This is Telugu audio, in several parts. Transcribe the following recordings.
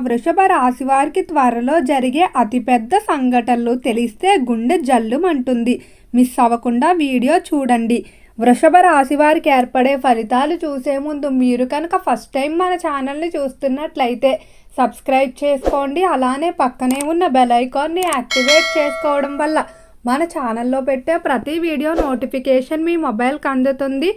వృషభ రాశి వారికి త్వరలో జరిగే అతిపెద్ద సంఘటనలు తెలిస్తే గుండె జల్లుమంటుంది. మిస్ అవ్వకుండా వీడియో చూడండి. వృషభ రాశి వారికి ఏర్పడే ఫలితాలు చూసే ముందు మీరు కనుక ఫస్ట్ టైం మన ఛానల్ని చూస్తున్నట్లయితే సబ్స్క్రైబ్ చేసుకోండి. అలానే పక్కనే ఉన్న బెల్ ఐకాన్ని యాక్టివేట్ చేసుకోవడం వల్ల మన ఛానల్లో పెట్టే ప్రతి వీడియో నోటిఫికేషన్ మీ మొబైల్కి అందుతుంది.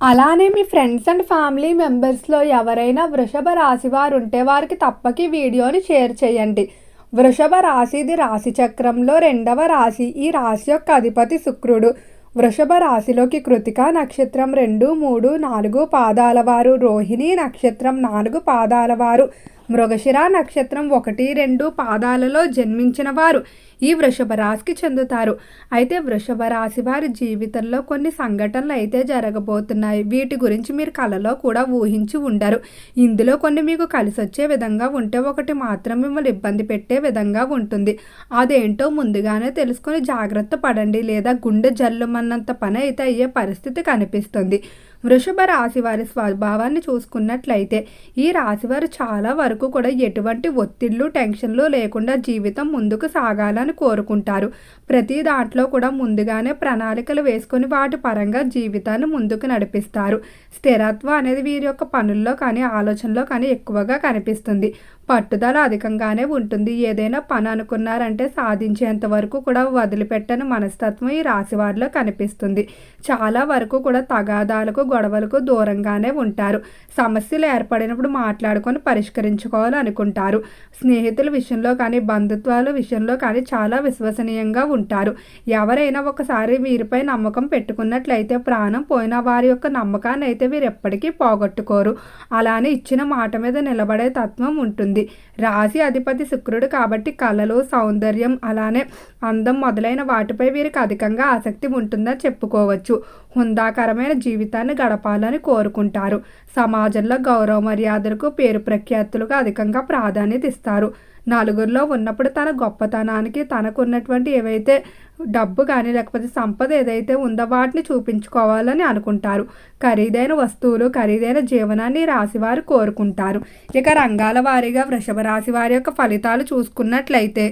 అలానే మీ ఫ్రెండ్స్ అండ్ ఫ్యామిలీ మెంబర్స్లో ఎవరైనా వృషభ రాశి వారు ఉంటే వారికి తప్పక వీడియోని షేర్ చేయండి. వృషభ రాశిది రాశి చక్రంలో 2వ రాశి. ఈ రాశి యొక్క అధిపతి శుక్రుడు. వృషభ రాశిలోకి కృతిక నక్షత్రం 2, 3, 4 పాదాల వారు, రోహిణి నక్షత్రం 4 పాదాల వారు, మృగశిర నక్షత్రం 1, 2 పాదాలలో జన్మించిన వారు ఈ వృషభ రాశికి చెందుతారు. అయితే వృషభ రాశి వారి జీవితంలో కొన్ని సంఘటనలు అయితే జరగబోతున్నాయి. వీటి గురించి మీరు కలలో కూడా ఊహించి ఉండరు. ఇందులో కొన్ని మీకు కలిసి వచ్చే విధంగా ఉంటే, ఒకటి మాత్రం మిమ్మల్ని ఇబ్బంది పెట్టే విధంగా ఉంటుంది. అదేంటో ముందుగానే తెలుసుకొని జాగ్రత్త పడండి, లేదా గుండె జల్లుమన్నంత పని అయితే అయ్యే పరిస్థితి కనిపిస్తుంది. వృషభ రాశి వారి స్వభావాన్ని చూసుకున్నట్లయితే ఈ రాశివారు చాలా వరకు కూడా ఎటువంటి ఒత్తిళ్లు టెన్షన్లు లేకుండా జీవితం ముందుకు సాగాలని కోరుకుంటారు. ప్రతి దాంట్లో కూడా ముందుగానే ప్రణాళికలు వేసుకొని వాటి పరంగా జీవితాన్ని ముందుకు నడిపిస్తారు. స్థిరత్వం అనేది వీరి యొక్క పనుల్లో కానీ ఆలోచనలో కానీ ఎక్కువగా కనిపిస్తుంది. పట్టుదల అధికంగానే ఉంటుంది. ఏదైనా పని అనుకున్నారంటే సాధించేంత వరకు కూడా వదిలిపెట్టని మనస్తత్వం ఈ రాశి వారిలో కనిపిస్తుంది. చాలా వరకు కూడా తగాదాలకు గొడవలకు దూరంగానే ఉంటారు. సమస్యలు ఏర్పడినప్పుడు మాట్లాడుకొని పరిష్కరించుకోవాలనుకుంటారు. స్నేహితుల విషయంలో కానీ బంధుత్వాల విషయంలో కానీ చాలా విశ్వసనీయంగా ఉంటారు. ఎవరైనా ఒకసారి వీరిపై నమ్మకం పెట్టుకున్నట్లయితే ప్రాణం పోయిన వారి యొక్క నమ్మకాన్ని అయితే వీరు ఎప్పటికీ పోగొట్టుకోరు. అలానే ఇచ్చిన మాట మీద నిలబడే తత్వం ఉంటుంది. రాశి అధిపతి శుక్రుడు కాబట్టి కళలు, సౌందర్యం, అలానే అందం మొదలైన వాటిపై వీరికి అధికంగా ఆసక్తి ఉంటుందని చెప్పుకోవచ్చు. హుందాకరమైన జీవితాన్ని గడపాలని కోరుకుంటారు. సమాజంలో గౌరవ మర్యాదలకు, పేరు ప్రఖ్యాతులకు అధికంగా ప్రాధాన్యత ఇస్తారు. నలుగురిలో ఉన్నప్పుడు తన గొప్పతనానికి, తనకున్నటువంటి ఏవైతే డబ్బు కానీ లేకపోతే సంపద ఏదైతే ఉందో వాటిని చూపించుకోవాలని అనుకుంటారు. ఖరీదైన వస్తువులు, ఖరీదైన జీవనాన్ని రాశివారు కోరుకుంటారు. ఇక రంగాల వారీగా వృషభ రాశి వారి యొక్క ఫలితాలు చూసుకున్నట్లయితే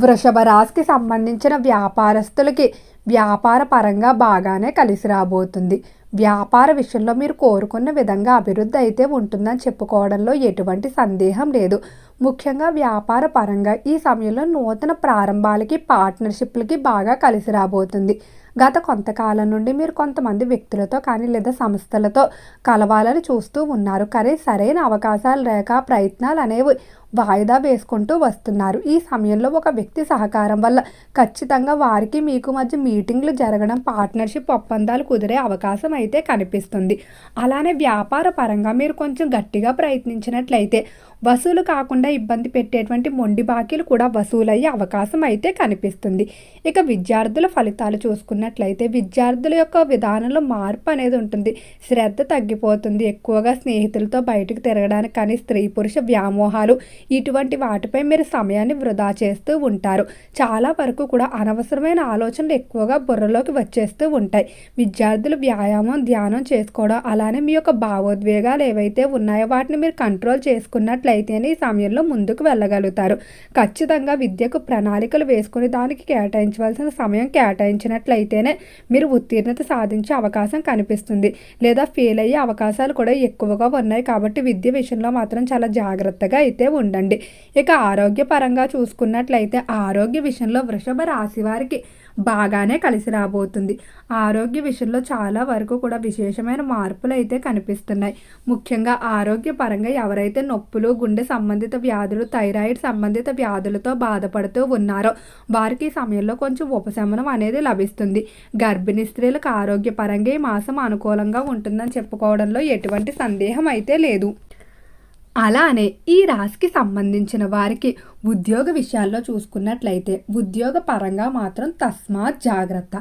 వృషభ రాశికి సంబంధించిన వ్యాపారస్తులకి వ్యాపార పరంగా బాగానే కలిసి రాబోతుంది. వ్యాపార విషయంలో మీరు కోరుకున్న విధంగా అభివృద్ధి అయితే ఉంటుందని చెప్పుకోవడంలో ఎటువంటి సందేహం లేదు. ముఖ్యంగా వ్యాపార పరంగా ఈ సమయంలో నూతన ప్రారంభాలకి, పార్ట్నర్షిప్లకి బాగా కలిసి రాబోతుంది. గత కొంతకాలం నుండి మీరు కొంతమంది వ్యక్తులతో కానీ లేదా సంస్థలతో కలవాలని చూస్తూ ఉన్నారు, కానీ సరైన అవకాశాలు లేక ప్రయత్నాలు అనేవి వాయిదా వేసుకుంటూ వస్తున్నారు. ఈ సమయంలో ఒక వ్యక్తి సహకారం వల్ల ఖచ్చితంగా వారికి మీకు మధ్య మీటింగ్లు జరగడం, పార్ట్నర్షిప్ ఒప్పందాలు కుదిరే అవకాశం అయితే కనిపిస్తుంది. అలానే వ్యాపార పరంగా మీరు కొంచెం గట్టిగా ప్రయత్నించినట్లయితే వసూలు కాకుండా ఇబ్బంది పెట్టేటువంటి మొండి బాకీలు కూడా వసూలయ్యే అవకాశం అయితే కనిపిస్తుంది. ఇక విద్యార్థుల ఫలితాలు చూసుకున్నట్లయితే విద్యార్థుల యొక్క విధానంలో మార్పు అనేది ఉంటుంది. శ్రద్ధ తగ్గిపోతుంది. ఎక్కువగా స్నేహితులతో బయటకు తిరగడానికి కానీ, స్త్రీ పురుష వ్యామోహాలు ఇటువంటి వాటిపై మీరు సమయాన్ని వృధా చేస్తూ ఉంటారు. చాలా వరకు కూడా అనవసరమైన ఆలోచనలు ఎక్కువగా బుర్రలోకి వచ్చేస్తూ ఉంటాయి. విద్యార్థులు వ్యాయామం, ధ్యానం చేసుకోవడం, అలానే మీ యొక్క భావోద్వేగాలు ఏవైతే ఉన్నాయో వాటిని మీరు కంట్రోల్ చేసుకున్నట్లయితేనే ఈ సమయంలో ముందుకు వెళ్ళగలుగుతారు. ఖచ్చితంగా విద్యకు ప్రణాళికలు వేసుకుని దానికి కేటాయించవలసిన సమయం కేటాయించినట్లయితేనే మీరు ఉత్తీర్ణత సాధించే అవకాశం కనిపిస్తుంది. లేదా ఫెయిల్ అయ్యే అవకాశాలు కూడా ఎక్కువగా ఉన్నాయి. కాబట్టి విద్య విషయంలో మాత్రం చాలా జాగ్రత్తగా అయితే ఉండండి. ఇక ఆరోగ్యపరంగా చూసుకున్నట్లయితే ఆరోగ్య విషయంలో వృషభ రాశి వారికి బాగానే కలిసి రాబోతుంది. ఆరోగ్య విషయంలో చాలా వరకు కూడా విశేషమైన మార్పులు అయితే కనిపిస్తున్నాయి. ముఖ్యంగా ఆరోగ్యపరంగా ఎవరైతే నొప్పులు, గుండె సంబంధిత వ్యాధులు, థైరాయిడ్ సంబంధిత వ్యాధులతో బాధపడుతూ ఉన్నారో వారికి ఈ సమయంలో కొంచెం ఉపశమనం అనేది లభిస్తుంది. గర్భిణీ స్త్రీలకు ఆరోగ్యపరంగా ఈ మాసం అనుకూలంగా ఉంటుందని చెప్పుకోవడంలో ఎటువంటి సందేహం అయితే లేదు. అలానే ఈ రాశికి సంబంధించిన వారికి ఉద్యోగ విషయాల్లో చూసుకున్నట్లయితే ఉద్యోగ పరంగా మాత్రం తస్మాత్ జాగ్రత్త.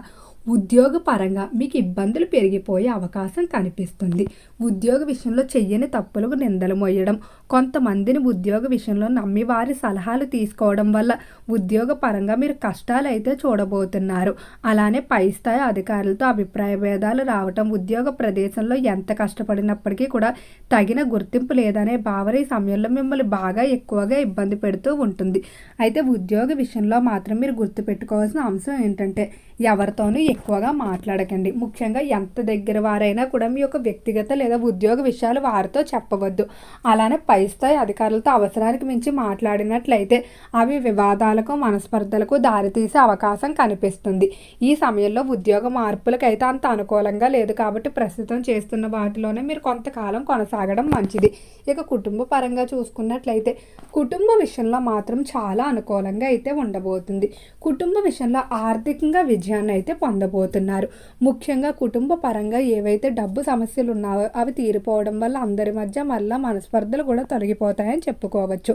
ఉద్యోగ పరంగా మీకు ఇబ్బందులు పెరిగిపోయే అవకాశం కనిపిస్తుంది. ఉద్యోగ విషయంలో చెయ్యని తప్పులకు నిందలు మోయడం, కొంతమందిని ఉద్యోగ విషయంలో నమ్మి వారి సలహాలు తీసుకోవడం వల్ల ఉద్యోగ పరంగా మీరు కష్టాలు అయితే చూడబోతున్నారు. అలానే పై స్థాయి అధికారులతో అభిప్రాయ భేదాలు రావటం, ఉద్యోగ ప్రదేశంలో ఎంత కష్టపడినప్పటికీ కూడా తగిన గుర్తింపు లేదనే భావన ఈ సమయంలో మిమ్మల్ని బాగా ఎక్కువగా ఇబ్బంది పెడుతూ ఉంటుంది. అయితే ఉద్యోగ విషయంలో మాత్రం మీరు గుర్తుపెట్టుకోవాల్సిన అంశం ఏంటంటే ఎవరితోనూ ఎక్కువగా మాట్లాడకండి. ముఖ్యంగా ఎంత దగ్గర వారైనా కూడా మీ యొక్క వ్యక్తిగత లేదా ఉద్యోగ విషయాలు వారితో చెప్పవద్దు. అలానే పై స్థాయి అధికారులతో అవసరానికి మించి మాట్లాడినట్లయితే అవి వివాదాలకు, మనస్పర్ధలకు దారితీసే అవకాశం కనిపిస్తుంది. ఈ సమయంలో ఉద్యోగ మార్పులకైతే అంత అనుకూలంగా లేదు కాబట్టి ప్రస్తుతం చేస్తున్న వాటిలోనే మీరు కొంతకాలం కొనసాగడం మంచిది. ఇక కుటుంబ పరంగా చూసుకున్నట్లయితే కుటుంబ విషయంలో మాత్రం చాలా అనుకూలంగా అయితే ఉండబోతుంది. కుటుంబ విషయంలో ఆర్థికంగా విజయాన్ని అయితే పొందబోతున్నారు. ముఖ్యంగా కుటుంబ పరంగా ఏవైతే డబ్బు సమస్యలు ఉన్నాయో అవి తీరిపోవడం వల్ల అందరి మధ్య మళ్ళీ మనస్పర్ధలు కూడా తొలగిపోతాయని చెప్పుకోవచ్చు.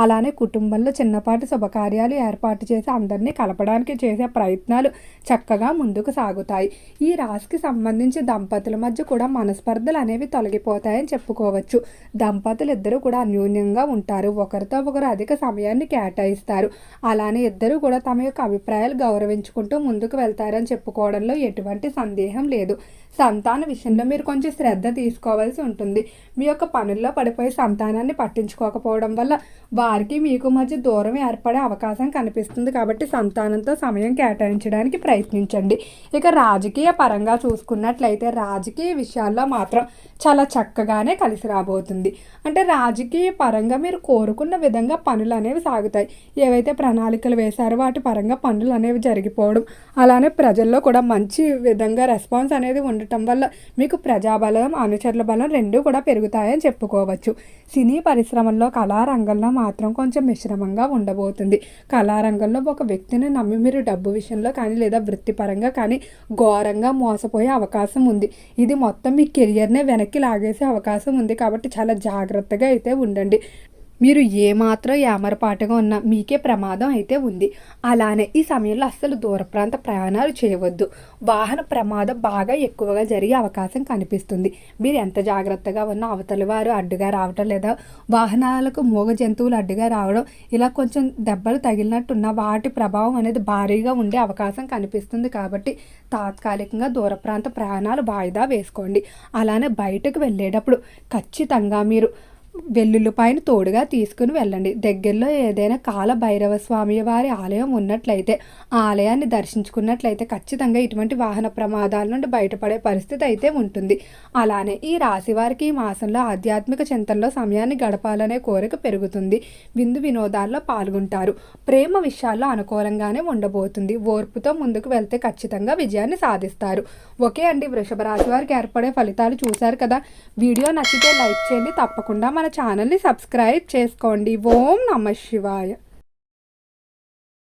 అలానే కుటుంబంలో చిన్నపాటి శుభకార్యాలు ఏర్పాటు చేసి అందరినీ కలపడానికి చేసే ప్రయత్నాలు చక్కగా ముందుకు సాగుతాయి. ఈ రాశికి సంబంధించి దంపతుల మధ్య కూడా మనస్పర్ధలు అనేవి తొలగిపోతాయని చెప్పుకోవచ్చు. దంపతులు ఇద్దరు కూడా అన్యోన్యంగా ఉంటారు. ఒకరితో ఒకరు అధిక సమయాన్ని కేటాయిస్తారు. అలానే ఇద్దరు కూడా తమ యొక్క అభిప్రాయాలు గౌరవించుకుంటూ ముందుకు వెళ్తారని చెప్పుకోవడంలో ఎటువంటి సందేహం లేదు. సంతాన విషయంలో మీరు కొంచెం శ్రద్ధ తీసుకోవాల్సి ఉంటుంది. మీ యొక్క పనుల్లో పడిపోయి సంతానాన్ని పట్టించుకోకపోవడం వల్ల వారికి మీకు మధ్య దూరం ఏర్పడే అవకాశం కనిపిస్తుంది. కాబట్టి సంతానంతో సమయం కేటాయించడానికి ప్రయత్నించండి. ఇక రాజకీయ పరంగా చూసుకున్నట్లయితే రాజకీయ విషయాల్లో మాత్రం చాలా చక్కగానే కలిసి రాబోతుంది. అంటే రాజకీయ పరంగా మీరు కోరుకున్న విధంగా పనులు అనేవి సాగుతాయి. ఏవైతే ప్రణాళికలు వేశారో వాటి పరంగా పనులు అనేవి జరిగిపోవడం, అలానే ప్రజల్లో కూడా మంచి విధంగా రెస్పాన్స్ అనేది ఉండటం వల్ల మీకు ప్రజాబలం, అనుచరుల బలం రెండూ కూడా పెరుగుతాయని చెప్పుకోవచ్చు. సినీ పరిశ్రమల్లో కళారంగంలో మాత్రం కొంచెం మిశ్రమంగా ఉండబోతుంది. కళారంగంలో ఒక వ్యక్తిని నమ్మి మీరు డబ్బు విషయంలో కానీ లేదా వృత్తిపరంగా కానీ ఘోరంగా మోసపోయే అవకాశం ఉంది. ఇది మొత్తం మీ కెరియర్నే వెనక్కి లాగేసే అవకాశం ఉంది. కాబట్టి చాలా జాగ్రత్తగా అయితే ఉండండి. మీరు ఏమాత్రం ఏమరపాటుగా ఉన్నా మీకే ప్రమాదం అయితే ఉంది. అలానే ఈ సమయంలో అస్సలు దూర ప్రాంత ప్రయాణాలు చేయవద్దు. వాహన ప్రమాదం బాగా ఎక్కువగా జరిగే అవకాశం కనిపిస్తుంది. మీరు ఎంత జాగ్రత్తగా ఉన్నా అవతలి వారు అడ్డుగా రావటం లేదా వాహనాలకు మూగ జంతువులు అడ్డుగా రావడం, ఇలా కొంచెం దెబ్బలు తగిలినట్టున్న వాటి ప్రభావం అనేది భారీగా ఉండే అవకాశం కనిపిస్తుంది. కాబట్టి తాత్కాలికంగా దూర ప్రాంత ప్రయాణాలు వాయిదా వేసుకోండి. అలానే బయటకు వెళ్ళేటప్పుడు ఖచ్చితంగా మీరు వెల్లుల్లిపాయను తోడుగా తీసుకుని వెళ్ళండి. దగ్గరలో ఏదైనా కాల భైరవ స్వామి వారి ఆలయం ఉన్నట్లయితే ఆ ఆలయాన్ని దర్శించుకున్నట్లయితే ఖచ్చితంగా ఇటువంటి వాహన ప్రమాదాల నుండి బయటపడే పరిస్థితి అయితే ఉంటుంది. అలానే ఈ రాశి వారికి ఈ మాసంలో ఆధ్యాత్మిక చింతనలో సమయాన్ని గడపాలనే కోరిక పెరుగుతుంది. విందు వినోదాల్లో పాల్గొంటారు. ప్రేమ విషయాల్లో అనుకూలంగానే ఉండబోతుంది. ఓర్పుతో ముందుకు వెళ్తే ఖచ్చితంగా విజయాన్ని సాధిస్తారు. ఓకే అండి, వృషభ రాశి వారికి ఏర్పడే ఫలితాలు చూశారు కదా. వీడియో నచ్చితే లైక్ చేయండి. తప్పకుండా మన ఛానల్ని సబ్స్క్రైబ్ చేసుకోండి. ఓం నమః శివాయ.